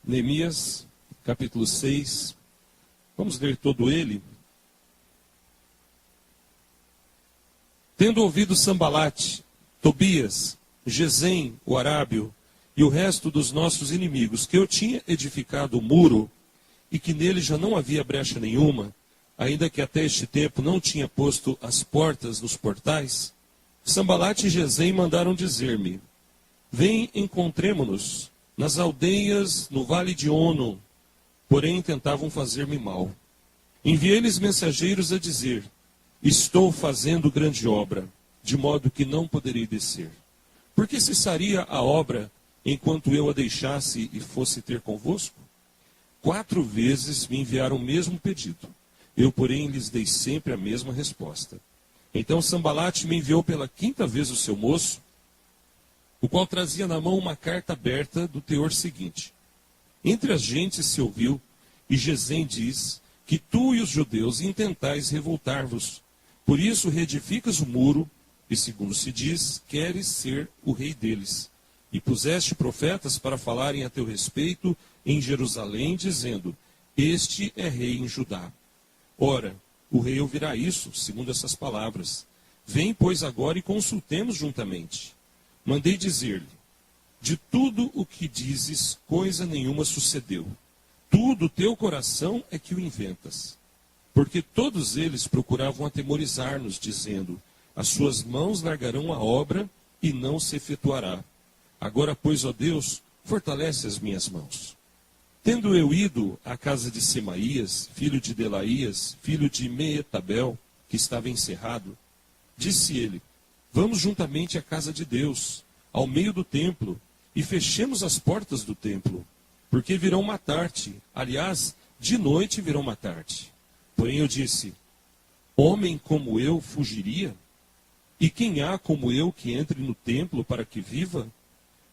Neemias, capítulo 6. Vamos ler todo ele. Tendo ouvido Sambalate, Tobias, Gesem, o arábio, e o resto dos nossos inimigos, que eu tinha edificado o muro, e que nele já não havia brecha nenhuma, ainda que até este tempo não tinha posto as portas nos portais, Sambalate e Gesem mandaram dizer-me: vem, encontremo-nos nas aldeias no vale de Ono. Porém tentavam fazer-me mal. Enviei-lhes mensageiros a dizer: estou fazendo grande obra, de modo que não poderei descer. Por que cessaria a obra enquanto eu a deixasse e fosse ter convosco? 4 vezes me enviaram o mesmo pedido. Eu, porém, lhes dei sempre a mesma resposta. Então Sambalate me enviou pela 5ª vez o seu moço, o qual trazia na mão uma carta aberta do teor seguinte: entre as gentes se ouviu, e Gesem diz, que tu e os judeus intentais revoltar-vos. Por isso reedificas o muro, e segundo se diz, queres ser o rei deles. E puseste profetas para falarem a teu respeito em Jerusalém, dizendo: este é rei em Judá. Ora, o rei ouvirá isso, segundo essas palavras. Vem, pois, agora e consultemos juntamente. Mandei dizer-lhe: de tudo o que dizes, coisa nenhuma sucedeu. Tudo teu coração é que o inventas. Porque todos eles procuravam atemorizar-nos, dizendo: as suas mãos largarão a obra e não se efetuará. Agora, pois, ó Deus, fortalece as minhas mãos. Tendo eu ido à casa de Semaías, filho de Delaías, filho de Meetabel, que estava encerrado, disse ele: vamos juntamente à casa de Deus, ao meio do templo, e fechemos as portas do templo, porque virão matar-te. Aliás, de noite virão matar-te. Porém eu disse: homem como eu fugiria? E quem há como eu que entre no templo para que viva?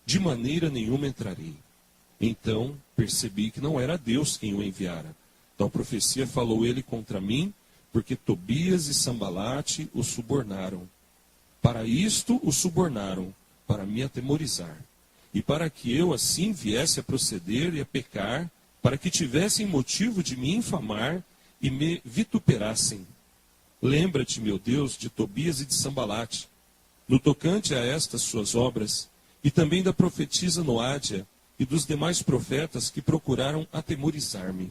De maneira nenhuma entrarei. Então percebi que não era Deus quem o enviara. Tal profecia falou ele contra mim, porque Tobias e Sambalate o subornaram. Para isto o subornaram, para me atemorizar. E para que eu assim viesse a proceder e a pecar, para que tivessem motivo de me infamar e me vituperassem. Lembra-te, meu Deus, de Tobias e de Sambalate, no tocante a estas suas obras, e também da profetisa Noádia e dos demais profetas que procuraram atemorizar-me.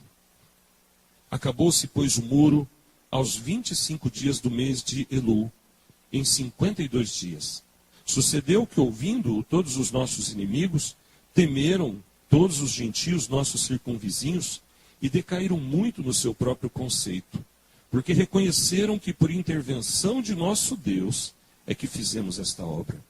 Acabou-se, pois, o muro aos 25 dias do mês de Elul, em 52 dias. Sucedeu que, ouvindo-o todos os nossos inimigos, temeram todos os gentios nossos circunvizinhos e decaíram muito no seu próprio conceito, porque reconheceram que por intervenção de nosso Deus é que fizemos esta obra.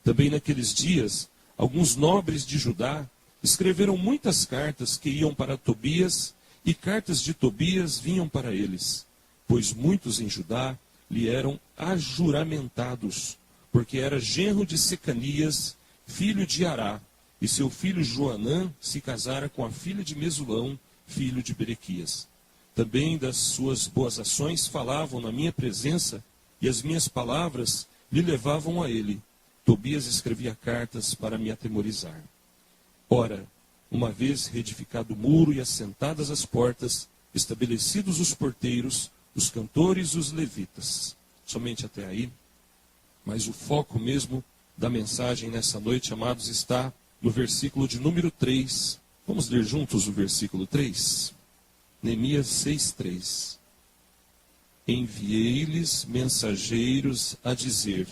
Também naqueles dias, alguns nobres de Judá escreveram muitas cartas que iam para Tobias, e cartas de Tobias vinham para eles, pois muitos em Judá lhe eram ajuramentados, porque era genro de Secanias, filho de Ará, e seu filho Joanã se casara com a filha de Mesulão, filho de Berequias. Também das suas boas ações falavam na minha presença, e as minhas palavras lhe levavam a ele. Tobias escrevia cartas para me atemorizar. Ora, uma vez reedificado o muro e assentadas as portas, estabelecidos os porteiros, os cantores e os levitas. Somente até aí. Mas o foco mesmo da mensagem nessa noite, amados, está no versículo de número 3. Vamos ler juntos o versículo 3? Neemias 6:3. Enviei-lhes mensageiros a dizer: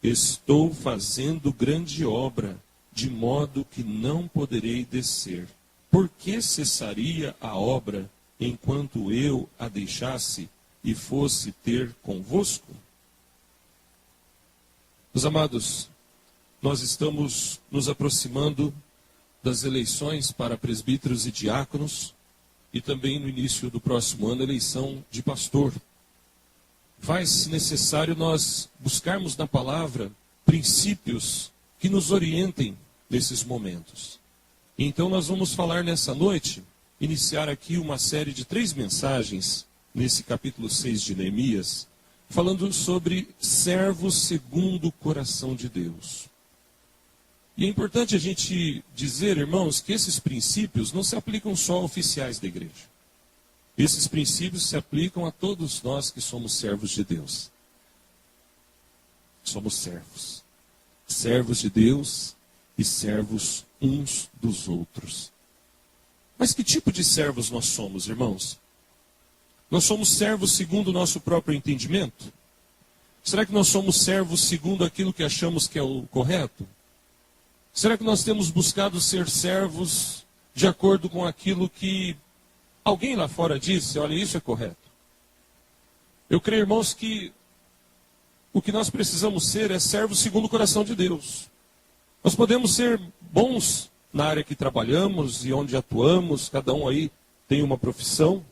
estou fazendo grande obra, de modo que não poderei descer. Por que cessaria a obra enquanto eu a deixasse e fosse ter convosco? Meus amados, nós estamos nos aproximando das eleições para presbíteros e diáconos, e também no início do próximo ano, eleição de pastor. Faz necessário nós buscarmos na palavra princípios que nos orientem nesses momentos. Então nós vamos falar nessa noite, iniciar aqui uma série de 3 mensagens, nesse capítulo 6 de Neemias, falando sobre servos segundo o coração de Deus. E é importante a gente dizer, irmãos, que esses princípios não se aplicam só a oficiais da igreja. Esses princípios se aplicam a todos nós que somos servos de Deus. Somos servos. Servos de Deus e servos uns dos outros. Mas que tipo de servos nós somos, irmãos? Nós somos servos segundo o nosso próprio entendimento? Será que nós somos servos segundo aquilo que achamos que é o correto? Será que nós temos buscado ser servos de acordo com aquilo que alguém lá fora disse? Olha, isso é correto. Eu creio, irmãos, que o que nós precisamos ser é servos segundo o coração de Deus. Nós podemos ser bons na área que trabalhamos e onde atuamos, cada um aí tem uma profissão,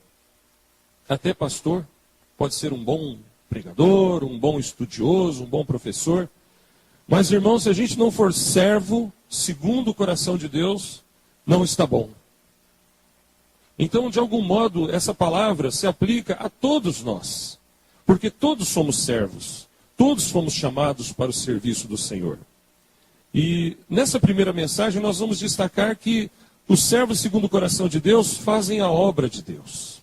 até pastor, pode ser um bom pregador, um bom estudioso, um bom professor. Mas, irmãos, se a gente não for servo segundo o coração de Deus, não está bom. Então, de algum modo, essa palavra se aplica a todos nós, porque todos somos servos, todos fomos chamados para o serviço do Senhor. E nessa primeira mensagem nós vamos destacar que os servos segundo o coração de Deus fazem a obra de Deus.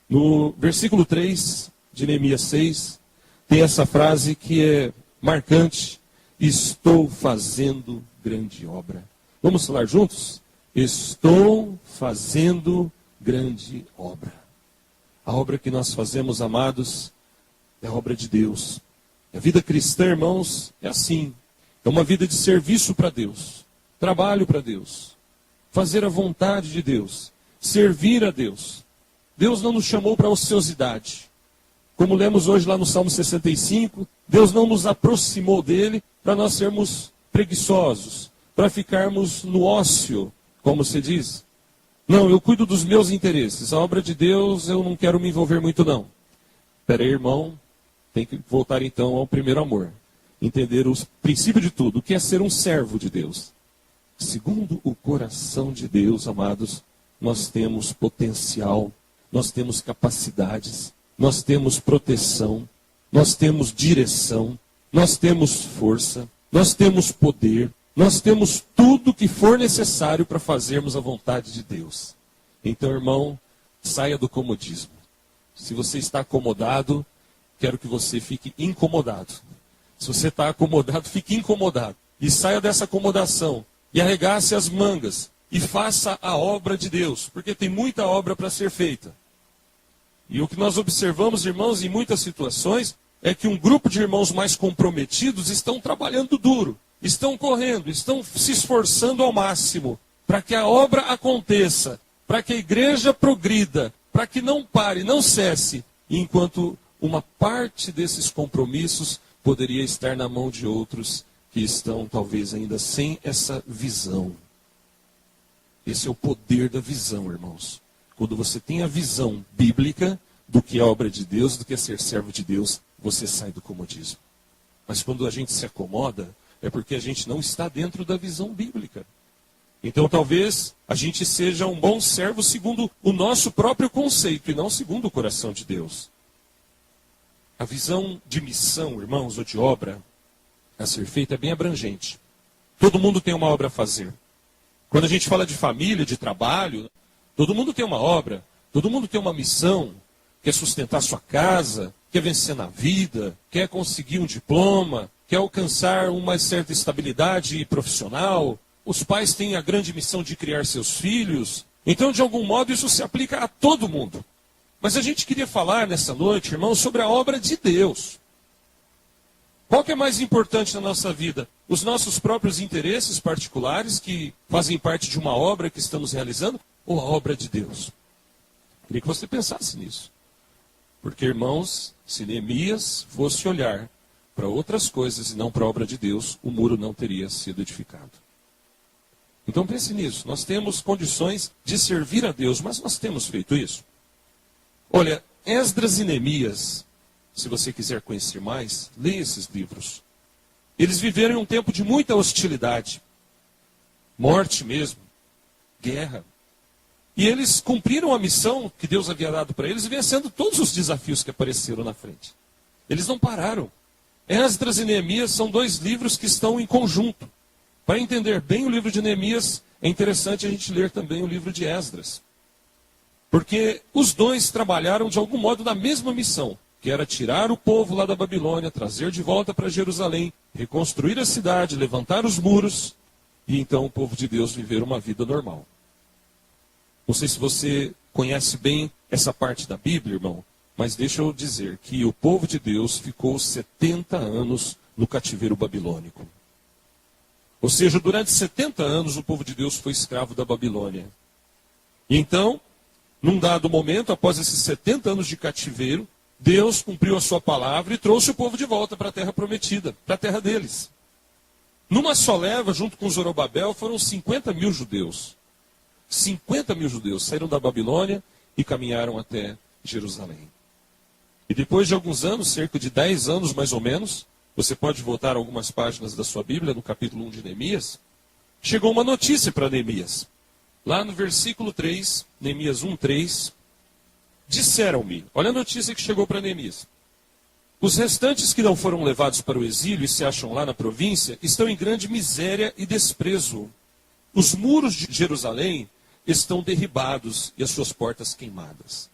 No versículo 3 de Neemias 6, tem essa frase que é marcante: estou fazendo grande obra. Vamos falar juntos? Estou fazendo grande obra. A obra que nós fazemos, amados, é a obra de Deus. A vida cristã, irmãos, é assim. É uma vida de serviço para Deus, trabalho para Deus, fazer a vontade de Deus, servir a Deus. Deus não nos chamou para ociosidade. Como lemos hoje lá no Salmo 65, Deus não nos aproximou dele para nós sermos preguiçosos, para ficarmos no ócio, como se diz. Não, eu cuido dos meus interesses. A obra de Deus eu não quero me envolver muito não. Espera aí, irmão, tem que voltar então ao primeiro amor. Entender o princípio de tudo, o que é ser um servo de Deus. Segundo o coração de Deus, amados, nós temos potencial, nós temos capacidades, nós temos proteção, nós temos direção, nós temos força, nós temos poder, nós temos tudo que for necessário para fazermos a vontade de Deus. Então, irmão, saia do comodismo. Se você está acomodado, quero que você fique incomodado. Se você está acomodado, fique incomodado. E saia dessa acomodação. E arregace as mangas. E faça a obra de Deus. Porque tem muita obra para ser feita. E o que nós observamos, irmãos, em muitas situações, é que um grupo de irmãos mais comprometidos estão trabalhando duro. Estão correndo, estão se esforçando ao máximo. Para que a obra aconteça. Para que a igreja progrida. Para que não pare, não cesse. Enquanto uma parte desses compromissos poderia estar na mão de outros que estão talvez ainda sem essa visão. Esse é o poder da visão, irmãos. Quando você tem a visão bíblica do que é a obra de Deus, do que é ser servo de Deus, você sai do comodismo. Mas quando a gente se acomoda, é porque a gente não está dentro da visão bíblica. Então talvez a gente seja um bom servo segundo o nosso próprio conceito e não segundo o coração de Deus. A visão de missão, irmãos, ou de obra a ser feita é bem abrangente. Todo mundo tem uma obra a fazer. Quando a gente fala de família, de trabalho, todo mundo tem uma obra, todo mundo tem uma missão, quer sustentar sua casa, quer vencer na vida, quer conseguir um diploma, quer alcançar uma certa estabilidade profissional. Os pais têm a grande missão de criar seus filhos. Então, de algum modo, isso se aplica a todo mundo. Mas a gente queria falar nessa noite, irmãos, sobre a obra de Deus. Qual que é mais importante na nossa vida? Os nossos próprios interesses particulares, que fazem parte de uma obra que estamos realizando, ou a obra de Deus? Queria que você pensasse nisso. Porque, irmãos, se Neemias fosse olhar para outras coisas e não para a obra de Deus, o muro não teria sido edificado. Então pense nisso. Nós temos condições de servir a Deus, mas nós temos feito isso? Olha, Esdras e Neemias, se você quiser conhecer mais, leia esses livros. Eles viveram em um tempo de muita hostilidade, morte mesmo, guerra. E eles cumpriram a missão que Deus havia dado para eles, vencendo todos os desafios que apareceram na frente. Eles não pararam. Esdras e Neemias são dois livros que estão em conjunto. Para entender bem o livro de Neemias, é interessante a gente ler também o livro de Esdras. Porque os dois trabalharam de algum modo na mesma missão, que era tirar o povo lá da Babilônia, trazer de volta para Jerusalém, reconstruir a cidade, levantar os muros, e então o povo de Deus viver uma vida normal. Não sei se você conhece bem essa parte da Bíblia, irmão, mas deixa eu dizer que o povo de Deus ficou 70 anos no cativeiro babilônico. Ou seja, durante 70 anos o povo de Deus foi escravo da Babilônia. E então, num dado momento, após esses 70 anos de cativeiro, Deus cumpriu a sua palavra e trouxe o povo de volta para a terra prometida, para a terra deles. Numa só leva, junto com Zorobabel, foram 50 mil judeus. 50 mil judeus saíram da Babilônia e caminharam até Jerusalém. E depois de alguns anos, cerca de 10 anos mais ou menos, você pode voltar algumas páginas da sua Bíblia, no capítulo 1 de Neemias, chegou uma notícia para Neemias. Lá no versículo 3, Neemias 1:3, disseram-me, olha a notícia que chegou para Neemias. Os restantes que não foram levados para o exílio e se acham lá na província, estão em grande miséria e desprezo. Os muros de Jerusalém estão derribados e as suas portas queimadas.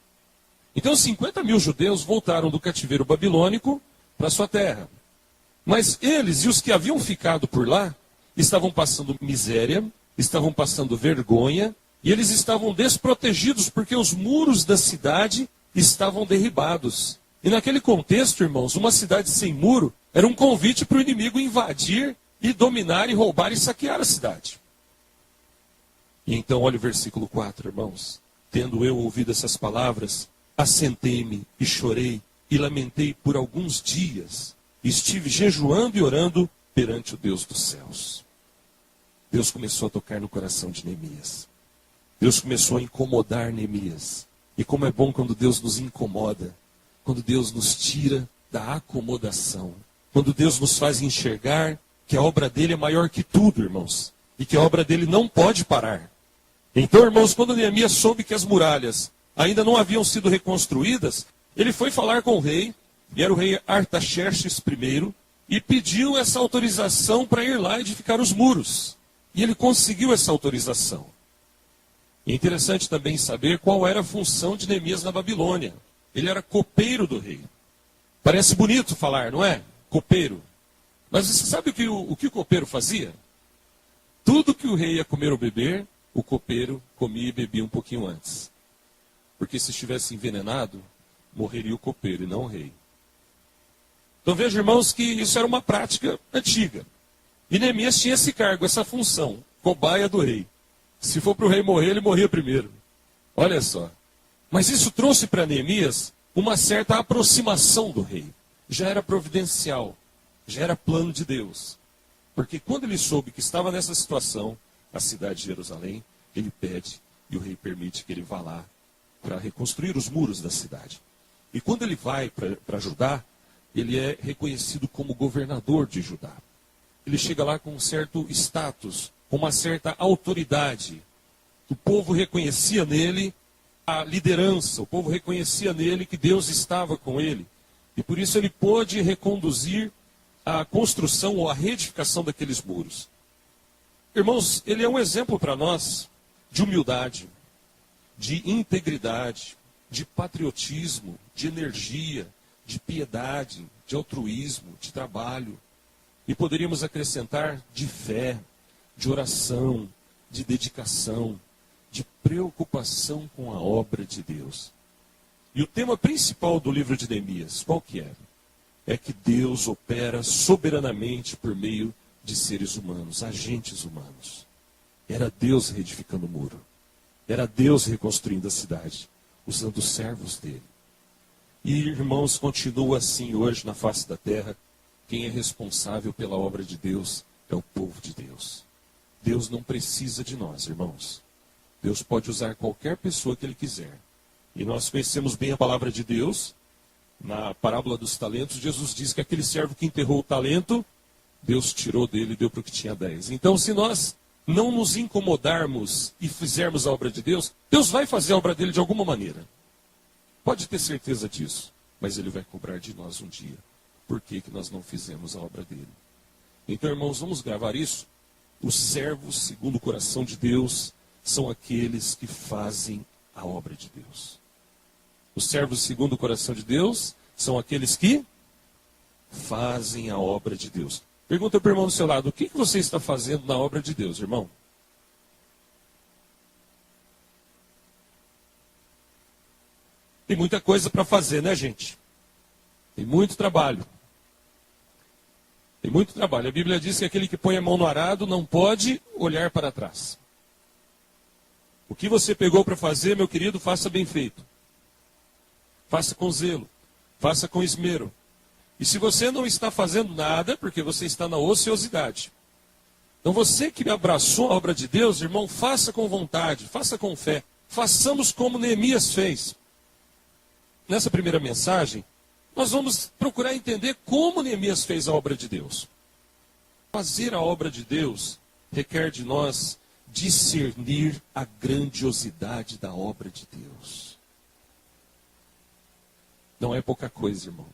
Então 50 mil judeus voltaram do cativeiro babilônico para sua terra. Mas eles e os que haviam ficado por lá estavam passando miséria, estavam passando vergonha, e eles estavam desprotegidos porque os muros da cidade estavam derribados. E naquele contexto, irmãos, uma cidade sem muro era um convite para o inimigo invadir e dominar e roubar e saquear a cidade. E então, olha o versículo 4, irmãos. Tendo eu ouvido essas palavras, assentei-me e chorei e lamentei por alguns dias. Estive jejuando e orando perante o Deus dos céus. Deus começou a tocar no coração de Neemias. Deus começou a incomodar Neemias. E como é bom quando Deus nos incomoda, quando Deus nos tira da acomodação, quando Deus nos faz enxergar que a obra dele é maior que tudo, irmãos, e que a obra dele não pode parar. Então, irmãos, quando Neemias soube que as muralhas ainda não haviam sido reconstruídas, ele foi falar com o rei, e era o rei Artaxerxes I, e pediu essa autorização para ir lá edificar os muros. E ele conseguiu essa autorização. E é interessante também saber qual era a função de Neemias na Babilônia. Ele era copeiro do rei. Parece bonito falar, não é? Copeiro. Mas você sabe o que o copeiro fazia? Tudo que o rei ia comer ou beber, o copeiro comia e bebia um pouquinho antes. Porque se estivesse envenenado, morreria o copeiro e não o rei. Então veja, irmãos, que isso era uma prática antiga. E Neemias tinha esse cargo, essa função, cobaia do rei. Se for para o rei morrer, ele morria primeiro. Olha só. Mas isso trouxe para Neemias uma certa aproximação do rei. Já era providencial, já era plano de Deus. Porque quando ele soube que estava nessa situação, a cidade de Jerusalém, ele pede e o rei permite que ele vá lá para reconstruir os muros da cidade. E quando ele vai para Judá, ele é reconhecido como governador de Judá. Ele chega lá com um certo status, com uma certa autoridade. O povo reconhecia nele a liderança, o povo reconhecia nele que Deus estava com ele. E por isso ele pôde reconduzir a construção ou a reedificação daqueles muros. Irmãos, ele é um exemplo para nós de humildade, de integridade, de patriotismo, de energia, de piedade, de altruísmo, de trabalho. E poderíamos acrescentar de fé, de oração, de dedicação, de preocupação com a obra de Deus. E o tema principal do livro de Neemias, qual que é? É que Deus opera soberanamente por meio de seres humanos, agentes humanos. Era Deus reedificando o muro. Era Deus reconstruindo a cidade, usando os servos dele. E, irmãos, continua assim hoje na face da terra. Quem é responsável pela obra de Deus é o povo de Deus. Deus não precisa de nós, irmãos. Deus pode usar qualquer pessoa que Ele quiser. E nós conhecemos bem a palavra de Deus. Na parábola dos talentos, Jesus diz que aquele servo que enterrou o talento, Deus tirou dele e deu para o que tinha 10. Então, se nós não nos incomodarmos e fizermos a obra de Deus, Deus vai fazer a obra dele de alguma maneira. Pode ter certeza disso. Mas Ele vai cobrar de nós um dia. Por que nós não fizemos a obra dele? Então, irmãos, vamos gravar isso. Os servos, segundo o coração de Deus, são aqueles que fazem a obra de Deus. Os servos, segundo o coração de Deus, são aqueles que fazem a obra de Deus. Pergunta para o irmão do seu lado, o que você está fazendo na obra de Deus, irmão? Tem muita coisa para fazer, né, gente? Tem muito trabalho. Tem muito trabalho. A Bíblia diz que aquele que põe a mão no arado não pode olhar para trás. O que você pegou para fazer, meu querido, faça bem feito. Faça com zelo. Faça com esmero. E se você não está fazendo nada, porque você está na ociosidade. Então você que abraçou a obra de Deus, irmão, faça com vontade, faça com fé. Façamos como Neemias fez. Nessa primeira mensagem, nós vamos procurar entender como Neemias fez a obra de Deus. Fazer a obra de Deus requer de nós discernir a grandiosidade da obra de Deus. Não é pouca coisa, irmão.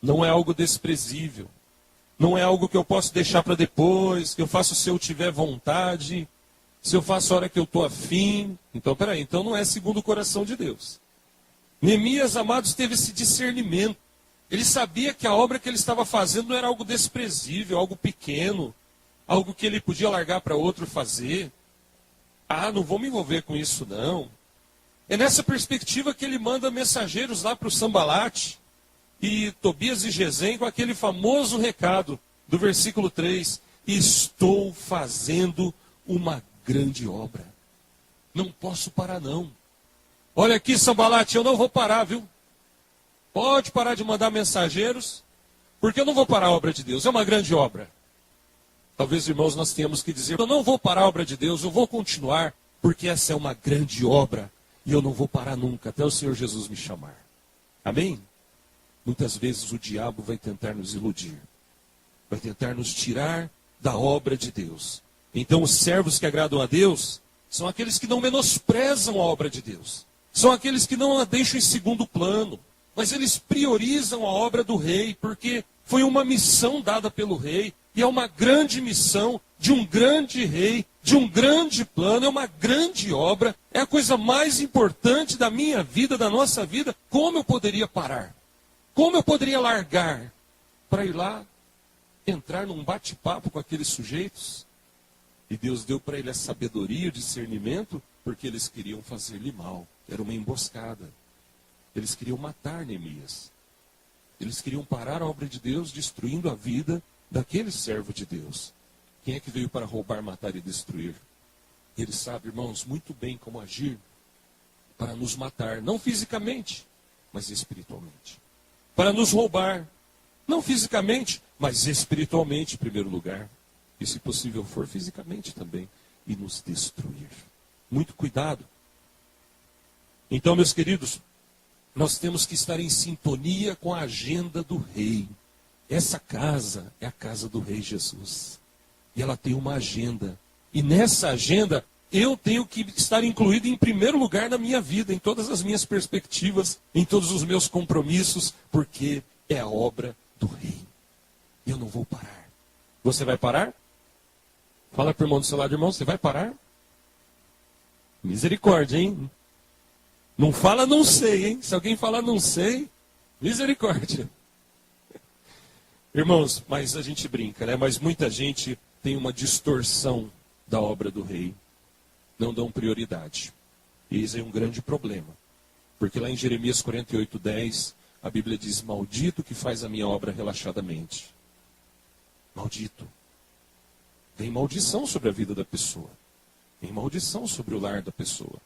Não é algo desprezível. Não é algo que eu posso deixar para depois, que eu faço se eu tiver vontade, se eu faço a hora que eu estou afim. Então, peraí, então não é segundo o coração de Deus. Neemias, amados, teve esse discernimento. Ele sabia que a obra que ele estava fazendo não era algo desprezível, algo pequeno, algo que ele podia largar para outro fazer. Ah, não vou me envolver com isso não. É nessa perspectiva que ele manda mensageiros lá para o Sambalate e Tobias e Gesem com aquele famoso recado do versículo 3. Estou fazendo uma grande obra. Não posso parar não. Olha aqui, Sambalate, eu não vou parar, viu? Pode parar de mandar mensageiros, porque eu não vou parar a obra de Deus. É uma grande obra. Talvez, irmãos, nós tenhamos que dizer, eu não vou parar a obra de Deus, eu vou continuar, porque essa é uma grande obra, e eu não vou parar nunca, até o Senhor Jesus me chamar. Amém? Muitas vezes o diabo vai tentar nos iludir, vai tentar nos tirar da obra de Deus. Então, os servos que agradam a Deus são aqueles que não menosprezam a obra de Deus. São aqueles que não a deixam em segundo plano, mas eles priorizam a obra do rei, porque foi uma missão dada pelo rei, e é uma grande missão de um grande rei, de um grande plano, é uma grande obra, é a coisa mais importante da minha vida, da nossa vida. Como eu poderia parar? Como eu poderia largar para ir lá, entrar num bate-papo com aqueles sujeitos? E Deus deu para ele a sabedoria e o discernimento, porque eles queriam fazer-lhe mal. Era uma emboscada. Eles queriam matar Neemias. Eles queriam parar a obra de Deus, destruindo a vida daquele servo de Deus. Quem é que veio para roubar, matar e destruir? Ele sabe, irmãos, muito bem como agir para nos matar, não fisicamente, mas espiritualmente. Para nos roubar, não fisicamente, mas espiritualmente em primeiro lugar. E se possível for, fisicamente também. E nos destruir. Muito cuidado. Então, meus queridos, nós temos que estar em sintonia com a agenda do rei. Essa casa é a casa do rei Jesus. E ela tem uma agenda. E nessa agenda, eu tenho que estar incluído em primeiro lugar na minha vida, em todas as minhas perspectivas, em todos os meus compromissos, porque é a obra do rei. Eu não vou parar. Você vai parar? Fala para o irmão do seu lado, irmão, você vai parar? Misericórdia, hein? Não fala não sei, hein? Se alguém falar não sei, misericórdia. Irmãos, mas a gente brinca, né? Mas muita gente tem uma distorção da obra do rei. Não dão prioridade. E isso é um grande problema. Porque lá em Jeremias 48:10, a Bíblia diz, maldito que faz a minha obra relaxadamente. Maldito. Vem maldição sobre a vida da pessoa. Vem maldição sobre o lar da pessoa.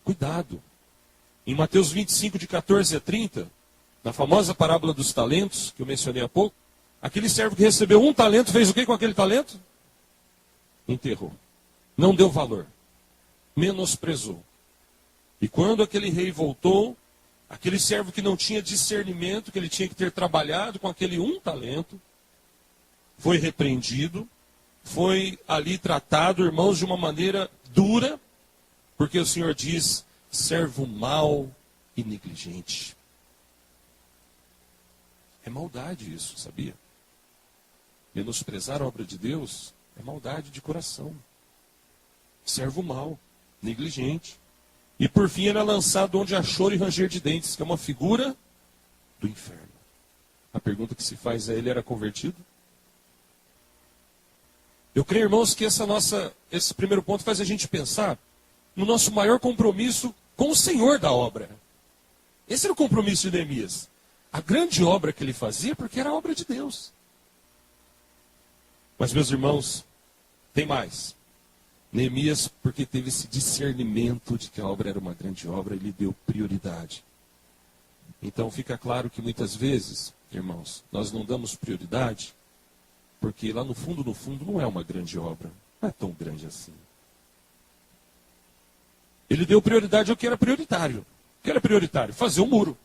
Cuidado. Em Mateus 25, de 14 a 30, na famosa parábola dos talentos, que eu mencionei há pouco, aquele servo que recebeu um talento, fez o que com aquele talento? Enterrou. Não deu valor. Menosprezou. E quando aquele rei voltou, aquele servo que não tinha discernimento, que ele tinha que ter trabalhado com aquele um talento, foi repreendido, foi ali tratado, irmãos, de uma maneira dura, porque o Senhor diz, servo mau e negligente. É maldade isso, sabia? Menosprezar a obra de Deus É maldade de coração. Servo mau, negligente. E por fim ele é lançado onde há choro e ranger de dentes, que é uma figura do inferno. A pergunta que se faz é, ele era convertido? Eu creio, irmãos, que esse primeiro ponto faz a gente pensar no nosso maior compromisso com o Senhor da obra. Esse era o compromisso de Neemias. A grande obra que ele fazia, porque era a obra de Deus. Mas, meus irmãos, tem mais. Neemias, porque teve esse discernimento de que a obra era uma grande obra, ele deu prioridade. Então fica claro que muitas vezes, irmãos, nós não damos prioridade, porque lá no fundo não é uma grande obra. Não é tão grande assim. Ele deu prioridade ao que era prioritário. O que era prioritário? Fazer um muro.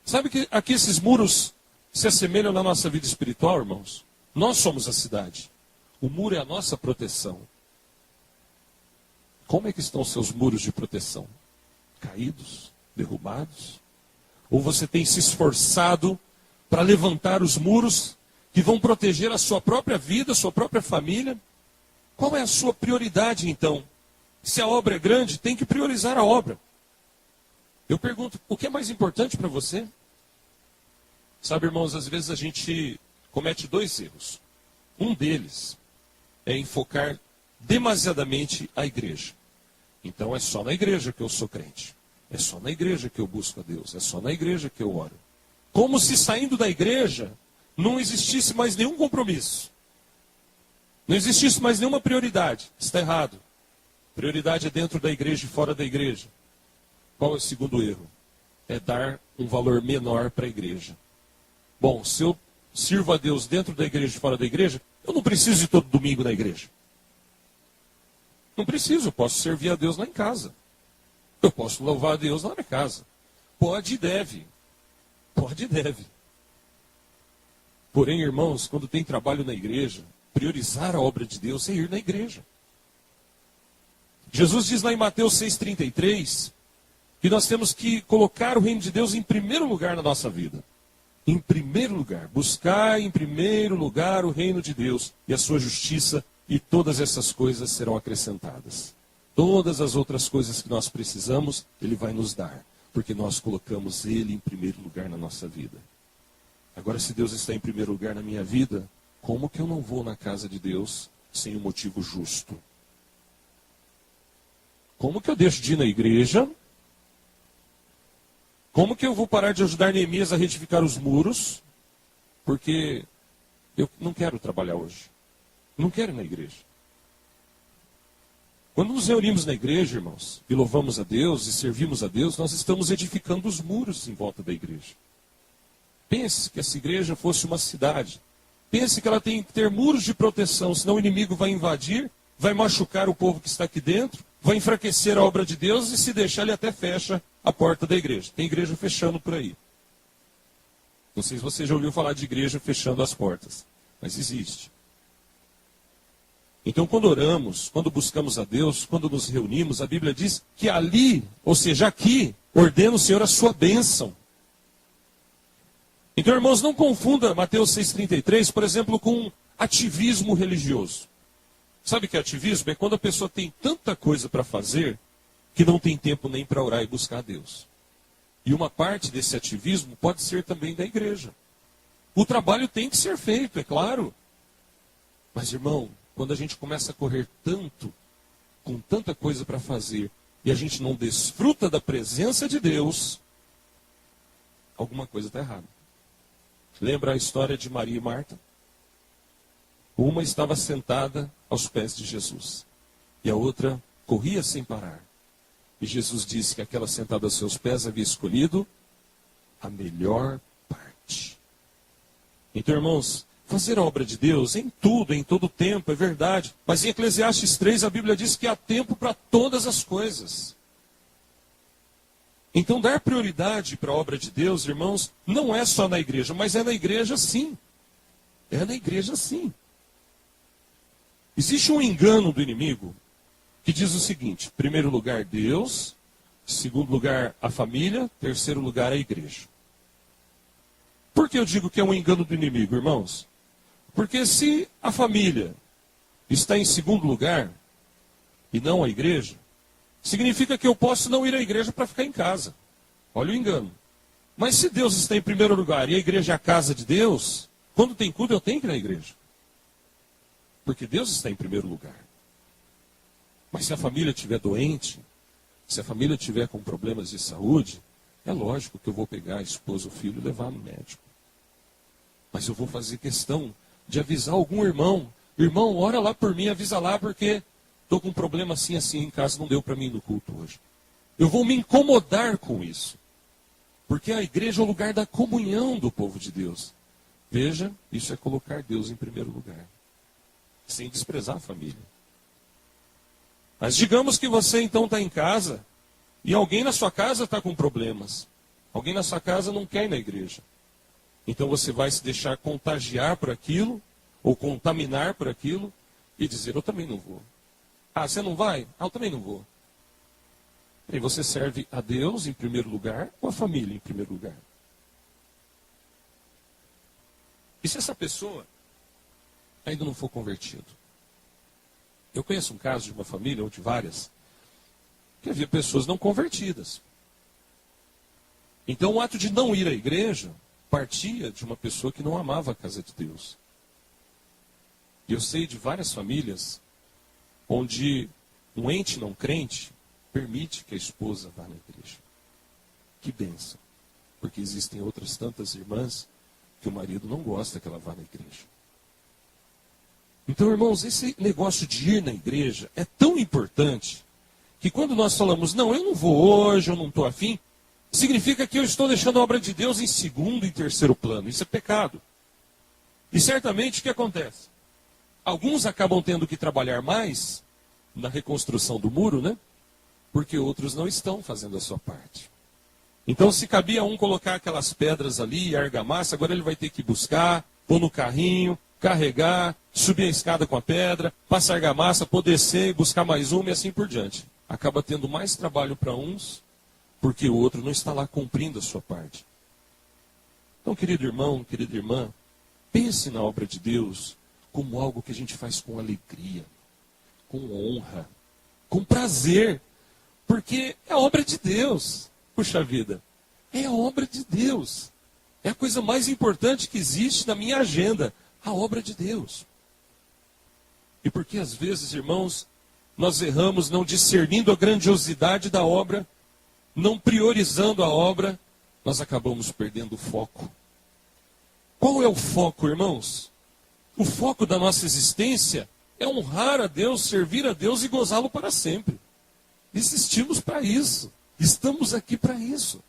Sabe que aqui esses muros se assemelham na nossa vida espiritual, irmãos? Nós somos a cidade. O muro é a nossa proteção. Como é que estão os seus muros de proteção? Caídos? Derrubados? Ou você tem se esforçado para levantar os muros que vão proteger a sua própria vida, a sua própria família? Qual é a sua prioridade, então? Se a obra é grande, tem que priorizar a obra. Eu pergunto, o que é mais importante para você? Sabe, irmãos, às vezes a gente comete dois erros. Um deles é enfocar demasiadamente a igreja. Então é só na igreja que eu sou crente. É só na igreja que eu busco a Deus. É só na igreja que eu oro. Como se saindo da igreja não existisse mais nenhum compromisso. Não existisse mais nenhuma prioridade. Está errado. Prioridade é dentro da igreja e fora da igreja. Qual é o segundo erro? É dar um valor menor para a igreja. Bom, se eu sirvo a Deus dentro da igreja e fora da igreja, eu não preciso ir todo domingo na igreja. Não preciso, eu posso servir a Deus lá em casa. Eu posso louvar a Deus lá na minha casa. Pode e deve. Pode e deve. Porém, irmãos, quando tem trabalho na igreja, priorizar a obra de Deus é ir na igreja. Jesus diz lá em Mateus 6,33 que nós temos que colocar o reino de Deus em primeiro lugar na nossa vida. Em primeiro lugar, buscar em primeiro lugar o reino de Deus e a sua justiça, e todas essas coisas serão acrescentadas. Todas as outras coisas que nós precisamos, Ele vai nos dar, porque nós colocamos Ele em primeiro lugar na nossa vida. Agora, se Deus está em primeiro lugar na minha vida, como que eu não vou na casa de Deus sem um motivo justo? Como que eu deixo de ir na igreja? Como que eu vou parar de ajudar Neemias a retificar os muros? Porque eu não quero trabalhar hoje. Não quero ir na igreja. Quando nos reunimos na igreja, irmãos, e louvamos a Deus e servimos a Deus, nós estamos edificando os muros em volta da igreja. Pense que essa igreja fosse uma cidade. Pense que ela tem que ter muros de proteção, senão o inimigo vai invadir, vai machucar o povo que está aqui dentro, vai enfraquecer a obra de Deus e se deixar ele até fecha a porta da igreja. Tem igreja fechando por aí. Não sei se você já ouviu falar de igreja fechando as portas, mas existe. Então, quando oramos, quando buscamos a Deus, quando nos reunimos, a Bíblia diz que ali, ou seja, aqui, ordena o Senhor a sua bênção. Então, irmãos, não confunda Mateus 6,33, por exemplo, com ativismo religioso. Sabe o que é ativismo? É quando a pessoa tem tanta coisa para fazer que não tem tempo nem para orar e buscar a Deus. E uma parte desse ativismo pode ser também da igreja. O trabalho tem que ser feito, é claro. Mas, irmão, quando a gente começa a correr tanto, com tanta coisa para fazer, e a gente não desfruta da presença de Deus, alguma coisa está errada. Lembra a história de Maria e Marta? Uma estava sentada aos pés de Jesus, e a outra corria sem parar. E Jesus disse que aquela sentada aos seus pés havia escolhido a melhor parte. Então, irmãos, fazer a obra de Deus em tudo, em todo tempo, é verdade. Mas em Eclesiastes 3, a Bíblia diz que há tempo para todas as coisas. Então, dar prioridade para a obra de Deus, irmãos, não é só na igreja, mas é na igreja sim. É na igreja sim. Existe um engano do inimigo que diz o seguinte: em primeiro lugar, Deus, em segundo lugar, a família, em terceiro lugar, a igreja. Por que eu digo que é um engano do inimigo, irmãos? Porque se a família está em segundo lugar, e não a igreja, significa que eu posso não ir à igreja para ficar em casa. Olha o engano. Mas se Deus está em primeiro lugar e a igreja é a casa de Deus, quando tem culto eu tenho que ir na igreja. Porque Deus está em primeiro lugar. Mas se a família estiver doente, se a família estiver com problemas de saúde, é lógico que eu vou pegar a esposa, o filho e levar no médico. Mas eu vou fazer questão de avisar algum irmão. Irmão, ora lá por mim, avisa lá porque estou com um problema assim em casa, não deu para mim ir no culto hoje. Eu vou me incomodar com isso. Porque a igreja é o lugar da comunhão do povo de Deus. Veja, isso é colocar Deus em primeiro lugar. Sem desprezar a família. Mas digamos que você então está em casa e alguém na sua casa está com problemas. Alguém na sua casa não quer ir na igreja. Então você vai se deixar contagiar por aquilo, ou contaminar por aquilo, e dizer, eu também não vou. Ah, você não vai? Ah, eu também não vou. E você serve a Deus em primeiro lugar, ou a família em primeiro lugar? E se essa pessoa ainda não for convertido? Eu conheço um caso de uma família, ou de várias, que havia pessoas não convertidas. Então o ato de não ir à igreja partia de uma pessoa que não amava a casa de Deus. E eu sei de várias famílias onde um ente não crente permite que a esposa vá na igreja. Que bênção. Porque existem outras tantas irmãs que o marido não gosta que ela vá na igreja. Então, irmãos, esse negócio de ir na igreja é tão importante que quando nós falamos, não, eu não vou hoje, eu não estou afim, significa que eu estou deixando a obra de Deus em segundo e terceiro plano. Isso é pecado. E certamente o que acontece? Alguns acabam tendo que trabalhar mais na reconstrução do muro, né? Porque outros não estão fazendo a sua parte. Então, se cabia um colocar aquelas pedras ali, argamassa, agora ele vai ter que buscar, pôr no carrinho, carregar, subir a escada com a pedra, passar argamassa, pôr descer, buscar mais uma e assim por diante. Acaba tendo mais trabalho para uns, porque o outro não está lá cumprindo a sua parte. Então, querido irmão, querida irmã, pense na obra de Deus como algo que a gente faz com alegria, com honra, com prazer, porque é obra de Deus. Puxa vida, é a obra de Deus. É a coisa mais importante que existe na minha agenda, a obra de Deus. E porque às vezes, irmãos, nós erramos não discernindo a grandiosidade da obra, não priorizando a obra, nós acabamos perdendo o foco. Qual é o foco, irmãos? O foco da nossa existência é honrar a Deus, servir a Deus e gozá-lo para sempre. Existimos para isso. Estamos aqui para isso.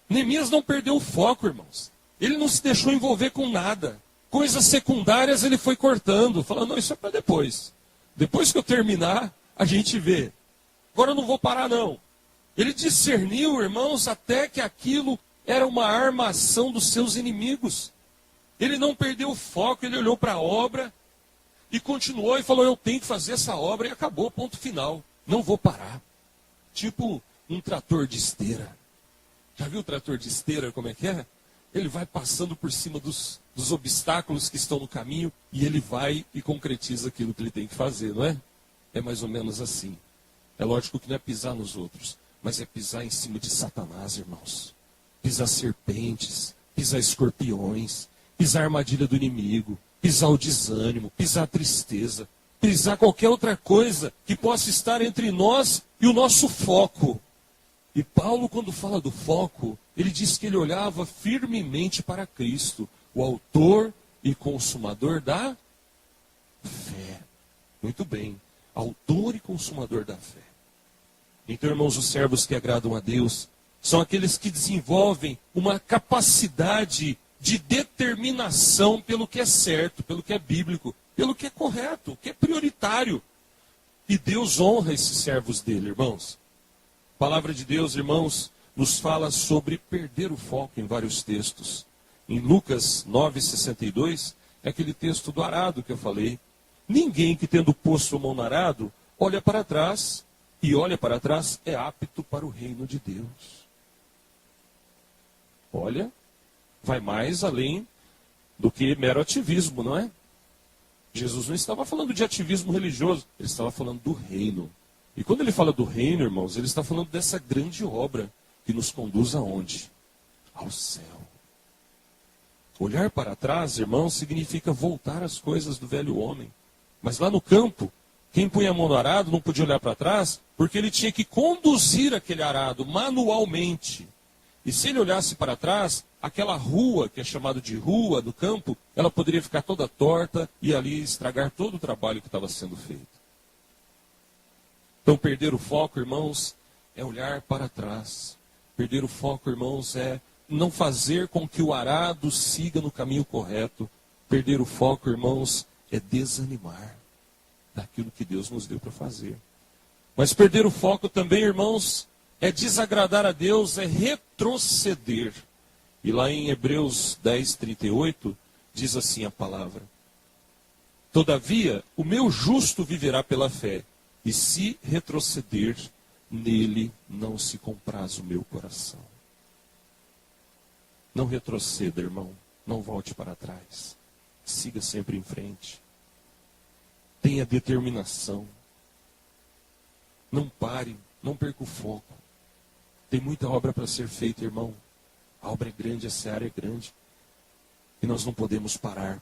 Neemias não perdeu o foco, irmãos. Ele não se deixou envolver com nada. Coisas secundárias ele foi cortando, falando, não, isso é para depois. Depois que eu terminar, a gente vê. Agora eu não vou parar, não. Ele discerniu, irmãos, até que aquilo era uma armação dos seus inimigos. Ele não perdeu o foco, ele olhou para a obra e continuou e falou, eu tenho que fazer essa obra e acabou, ponto final. Não vou parar. Tipo um trator de esteira. Já viu o trator de esteira como é que é? Ele vai passando por cima dos obstáculos que estão no caminho e ele vai e concretiza aquilo que ele tem que fazer, não é? É mais ou menos assim. É lógico que não é pisar nos outros, mas é pisar em cima de Satanás, irmãos. Pisar serpentes, pisar escorpiões, pisar a armadilha do inimigo, pisar o desânimo, pisar a tristeza, pisar qualquer outra coisa que possa estar entre nós e o nosso foco. E Paulo, quando fala do foco, ele diz que ele olhava firmemente para Cristo, o autor e consumador da fé. Muito bem, autor e consumador da fé. Então, irmãos, os servos que agradam a Deus são aqueles que desenvolvem uma capacidade de determinação pelo que é certo, pelo que é bíblico, pelo que é correto, o que é prioritário. E Deus honra esses servos dele, irmãos. A palavra de Deus, irmãos, nos fala sobre perder o foco em vários textos. Em Lucas 9,62, é aquele texto do arado que eu falei. Ninguém que tendo posto a mão no arado, olha para trás, e olha para trás é apto para o reino de Deus. Olha, vai mais além do que mero ativismo, não é? Jesus não estava falando de ativismo religioso, ele estava falando do reino. E quando ele fala do reino, irmãos, ele está falando dessa grande obra que nos conduz aonde? Ao céu. Olhar para trás, irmãos, significa voltar às coisas do velho homem. Mas lá no campo, quem punha a mão no arado não podia olhar para trás, porque ele tinha que conduzir aquele arado manualmente. E se ele olhasse para trás, aquela rua, que é chamada de rua do campo, ela poderia ficar toda torta e ali estragar todo o trabalho que estava sendo feito. Então, perder o foco, irmãos, é olhar para trás. Perder o foco, irmãos, é não fazer com que o arado siga no caminho correto. Perder o foco, irmãos, é desanimar daquilo que Deus nos deu para fazer. Mas perder o foco também, irmãos, é desagradar a Deus, é retroceder. E lá em Hebreus 10, 38, diz assim a palavra: todavia, o meu justo viverá pela fé, e se retroceder, nele não se compraz o meu coração. Não retroceda, irmão, não volte para trás. Siga sempre em frente. Tenha determinação. Não pare, não perca o foco. Tem muita obra para ser feita, irmão. A obra é grande, a seara é grande. E nós não podemos parar.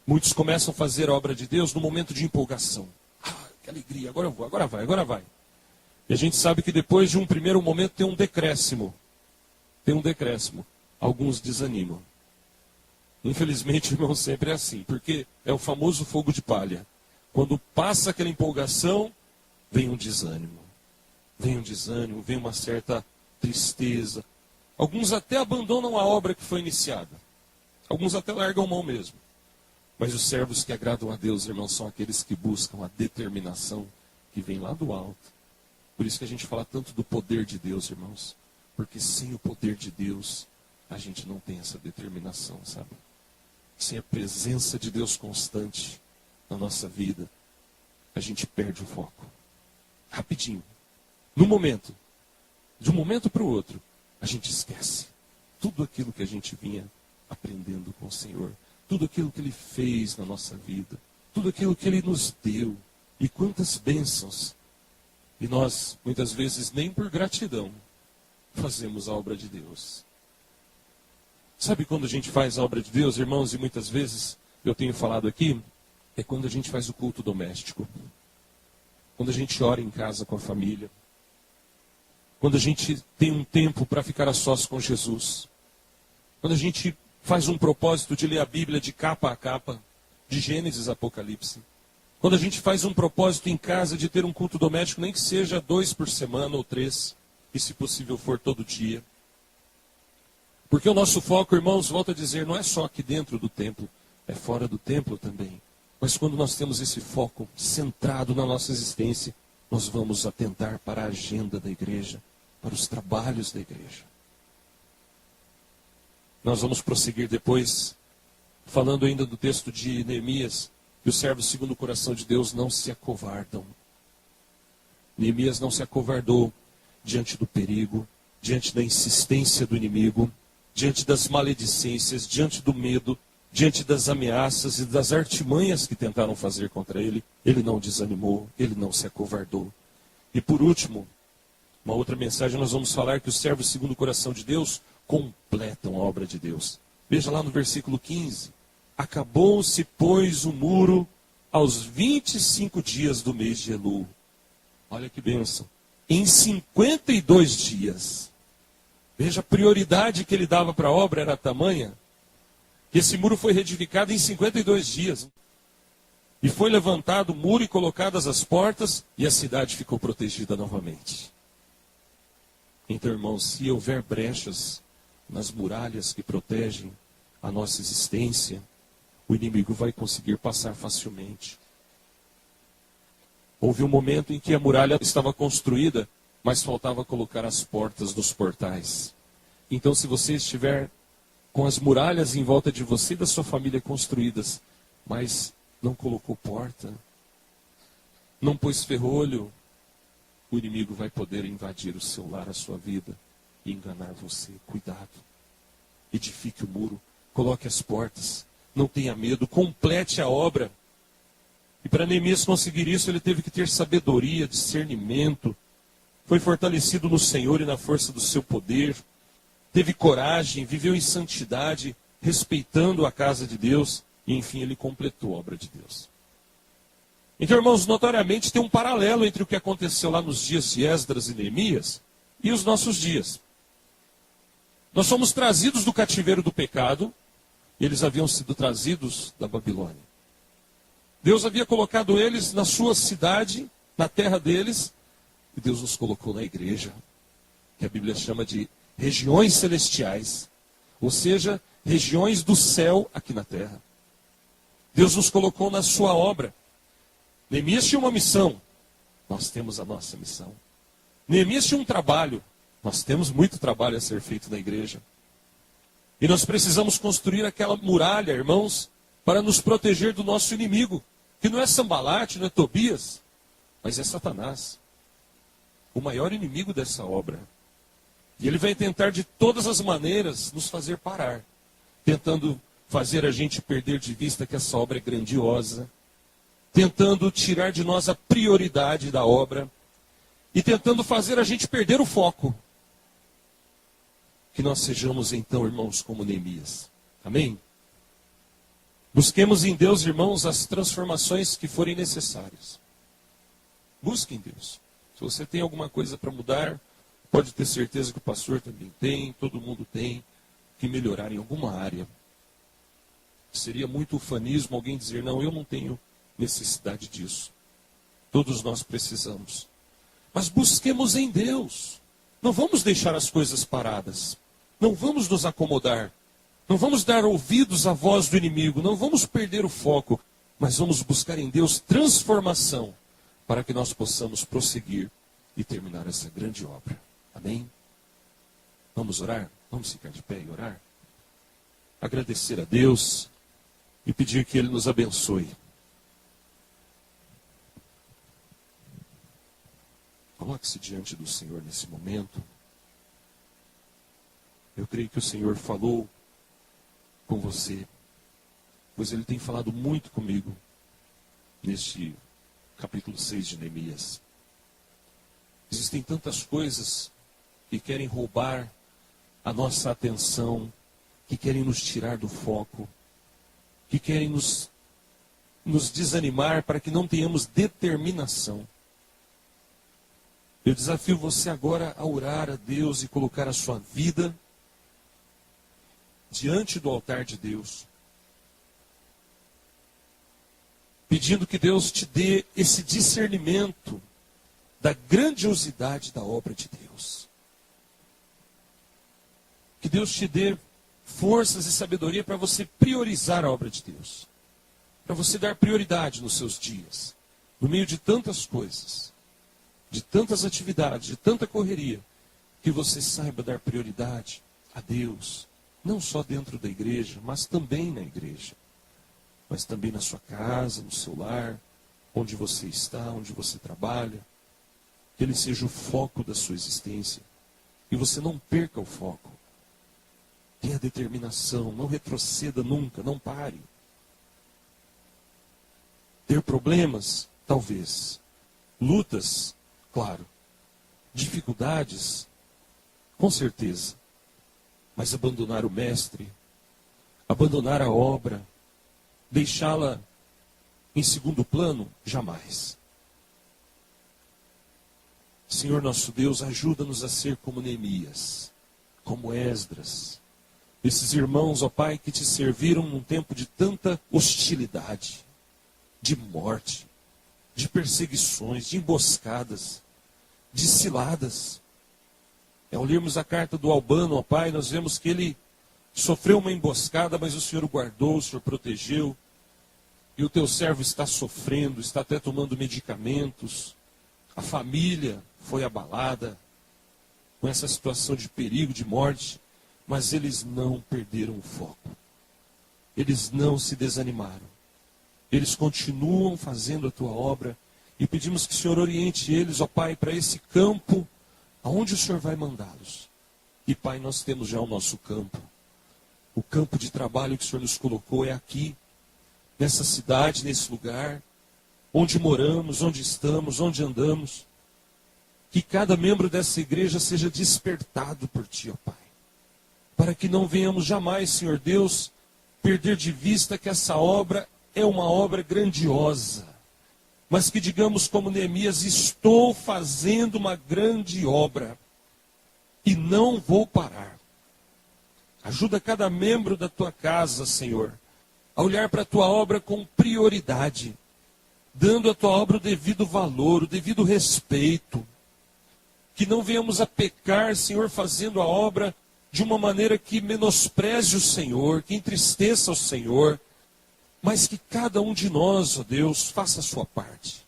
Muitos começam a fazer a obra de Deus no momento de empolgação. Ah, que alegria, agora eu vou, agora vai, agora vai. E a gente sabe que depois de um primeiro momento tem um decréscimo. Tem um decréscimo. Alguns desanimam. Infelizmente, irmão, sempre é assim. Porque é o famoso fogo de palha. Quando passa aquela empolgação, vem um desânimo. Vem um desânimo, vem uma certa tristeza. Alguns até abandonam a obra que foi iniciada. Alguns até largam mão mesmo. Mas os servos que agradam a Deus, irmãos, são aqueles que buscam a determinação que vem lá do alto. Por isso que a gente fala tanto do poder de Deus, irmãos. Porque sem o poder de Deus, a gente não tem essa determinação, sabe? Sem a presença de Deus constante na nossa vida, a gente perde o foco. Rapidinho. No momento. De um momento para o outro, a gente esquece tudo aquilo que a gente vinha aprendendo com o Senhor. Tudo aquilo que Ele fez na nossa vida. Tudo aquilo que Ele nos deu. E quantas bênçãos. E nós, muitas vezes, nem por gratidão, fazemos a obra de Deus. Sabe quando a gente faz a obra de Deus, irmãos, e muitas vezes, eu tenho falado aqui, é quando a gente faz o culto doméstico. Quando a gente ora em casa com a família. Quando a gente tem um tempo para ficar a sós com Jesus. Quando a gente faz um propósito de ler a Bíblia de capa a capa, de Gênesis a Apocalipse. Quando a gente faz um propósito em casa de ter um culto doméstico, nem que seja 2 por semana ou 3, e se possível for todo dia. Porque o nosso foco, irmãos, volto a dizer, não é só aqui dentro do templo, é fora do templo também. Mas quando nós temos esse foco centrado na nossa existência, nós vamos atentar para a agenda da igreja, para os trabalhos da igreja. Nós vamos prosseguir depois, falando ainda do texto de Neemias, que os servos segundo o coração de Deus não se acovardam. Neemias não se acovardou diante do perigo, diante da insistência do inimigo, diante das maledicências, diante do medo, diante das ameaças e das artimanhas que tentaram fazer contra ele. Ele não desanimou, ele não se acovardou. E por último, uma outra mensagem, nós vamos falar que os servos segundo o coração de Deus completam a obra de Deus. Veja lá no versículo 15. Acabou-se, pois, o muro aos 25 dias do mês de Elul. Olha que bênção. Em 52 dias. Veja, a prioridade que ele dava para a obra era tamanha, que esse muro foi reedificado em 52 dias. E foi levantado o muro e colocadas as portas, e a cidade ficou protegida novamente. Então, irmãos, se houver brechas nas muralhas que protegem a nossa existência, o inimigo vai conseguir passar facilmente. Houve um momento em que a muralha estava construída, mas faltava colocar as portas dos portais. Então, se você estiver com as muralhas em volta de você e da sua família construídas, mas não colocou porta, não pôs ferrolho, o inimigo vai poder invadir o seu lar, a sua vida, e enganar você. Cuidado. Edifique o muro coloque as portas, não tenha medo, complete a obra. E para Neemias conseguir isso, ele teve que ter sabedoria, discernimento, foi fortalecido no Senhor e na força do seu poder, teve coragem, viveu em santidade, respeitando a casa de Deus, e enfim ele completou a obra de Deus. Então, irmãos, notoriamente tem um paralelo entre o que aconteceu lá nos dias de Esdras e Neemias e os nossos dias. Nós somos trazidos do cativeiro do pecado, e eles haviam sido trazidos da Babilônia. Deus havia colocado eles na sua cidade, na terra deles, e Deus nos colocou na igreja, que a Bíblia chama de regiões celestiais, ou seja, regiões do céu aqui na terra. Deus nos colocou na sua obra. Neemias tinha uma missão, nós temos a nossa missão. Neemias tinha um trabalho, nós temos muito trabalho a ser feito na igreja. E nós precisamos construir aquela muralha, irmãos, para nos proteger do nosso inimigo, que não é Sambalate, não é Tobias, mas é Satanás, o maior inimigo dessa obra. E ele vai tentar de todas as maneiras nos fazer parar, tentando fazer a gente perder de vista que essa obra é grandiosa, tentando tirar de nós a prioridade da obra e tentando fazer a gente perder o foco. Que nós sejamos então, irmãos, como Neemias. Amém? Busquemos em Deus, irmãos, as transformações que forem necessárias. Busque em Deus. Se você tem alguma coisa para mudar, pode ter certeza que o pastor também tem, todo mundo tem, que melhorar em alguma área. Seria muito ufanismo alguém dizer, não, eu não tenho necessidade disso. Todos nós precisamos. Mas busquemos em Deus. Não vamos deixar as coisas paradas. Não vamos nos acomodar. Não vamos dar ouvidos à voz do inimigo. Não vamos perder o foco. Mas vamos buscar em Deus transformação para que nós possamos prosseguir e terminar essa grande obra. Amém? Vamos orar? Vamos ficar de pé e orar? Agradecer a Deus e pedir que Ele nos abençoe. Coloque-se diante do Senhor nesse momento. Eu creio que o Senhor falou com você, pois Ele tem falado muito comigo neste capítulo 6 de Neemias. Existem tantas coisas que querem roubar a nossa atenção, que querem nos tirar do foco, que querem nos desanimar para que não tenhamos determinação. Eu desafio você agora a orar a Deus e colocar a sua vida diante do altar de Deus, pedindo que Deus te dê esse discernimento da grandiosidade da obra de Deus. Que Deus te dê forças e sabedoria para você priorizar a obra de Deus, para você dar prioridade nos seus dias, no meio de tantas coisas, de tantas atividades, de tanta correria, que você saiba dar prioridade a Deus, não só dentro da igreja, mas também na igreja, mas também na sua casa, no seu lar, onde você está, onde você trabalha, que Ele seja o foco da sua existência, e você não perca o foco. Tenha determinação, não retroceda nunca, não pare. Ter problemas? Talvez. Lutas? Claro. Dificuldades? Com certeza. Mas abandonar o mestre, abandonar a obra, deixá-la em segundo plano? Jamais. Senhor nosso Deus, ajuda-nos a ser como Neemias, como Esdras. Esses irmãos, ó Pai, que te serviram num tempo de tanta hostilidade, de morte, de perseguições, de emboscadas, de ciladas. Ao lermos a carta do Albano, ó Pai, nós vemos que ele sofreu uma emboscada, mas o Senhor o guardou, o Senhor protegeu. E o teu servo está sofrendo, está até tomando medicamentos. A família foi abalada com essa situação de perigo, de morte. Mas eles não perderam o foco. Eles não se desanimaram. Eles continuam fazendo a tua obra. E pedimos que o Senhor oriente eles, ó Pai, para esse campo aonde o Senhor vai mandá-los. E Pai, nós temos já o nosso campo. O campo de trabalho que o Senhor nos colocou é aqui, nessa cidade, nesse lugar, onde moramos, onde estamos, onde andamos. Que cada membro dessa igreja seja despertado por Ti, ó Pai. Para que não venhamos jamais, Senhor Deus, perder de vista que essa obra é uma obra grandiosa. Mas que digamos como Neemias, estou fazendo uma grande obra e não vou parar. Ajuda cada membro da Tua casa, Senhor, a olhar para a Tua obra com prioridade, dando à Tua obra o devido valor, o devido respeito. Que não venhamos a pecar, Senhor, fazendo a obra de uma maneira que menospreze o Senhor, que entristeça o Senhor, mas que cada um de nós, ó Deus, faça a sua parte.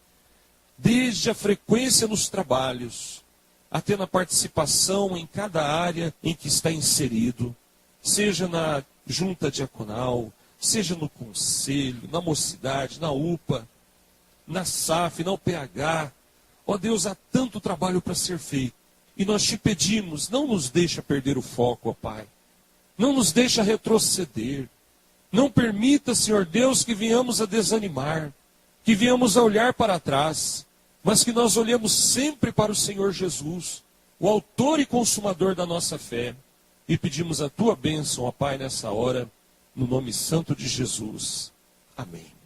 Desde a frequência nos trabalhos, até na participação em cada área em que está inserido, seja na junta diaconal, seja no conselho, na mocidade, na UPA, na SAF, na UPH. Ó Deus, há tanto trabalho para ser feito. E nós te pedimos, não nos deixa perder o foco, ó Pai. Não nos deixa retroceder. Não permita, Senhor Deus, que venhamos a desanimar, que venhamos a olhar para trás, mas que nós olhemos sempre para o Senhor Jesus, o autor e consumador da nossa fé. E pedimos a Tua bênção, ó Pai, nessa hora, no nome santo de Jesus. Amém.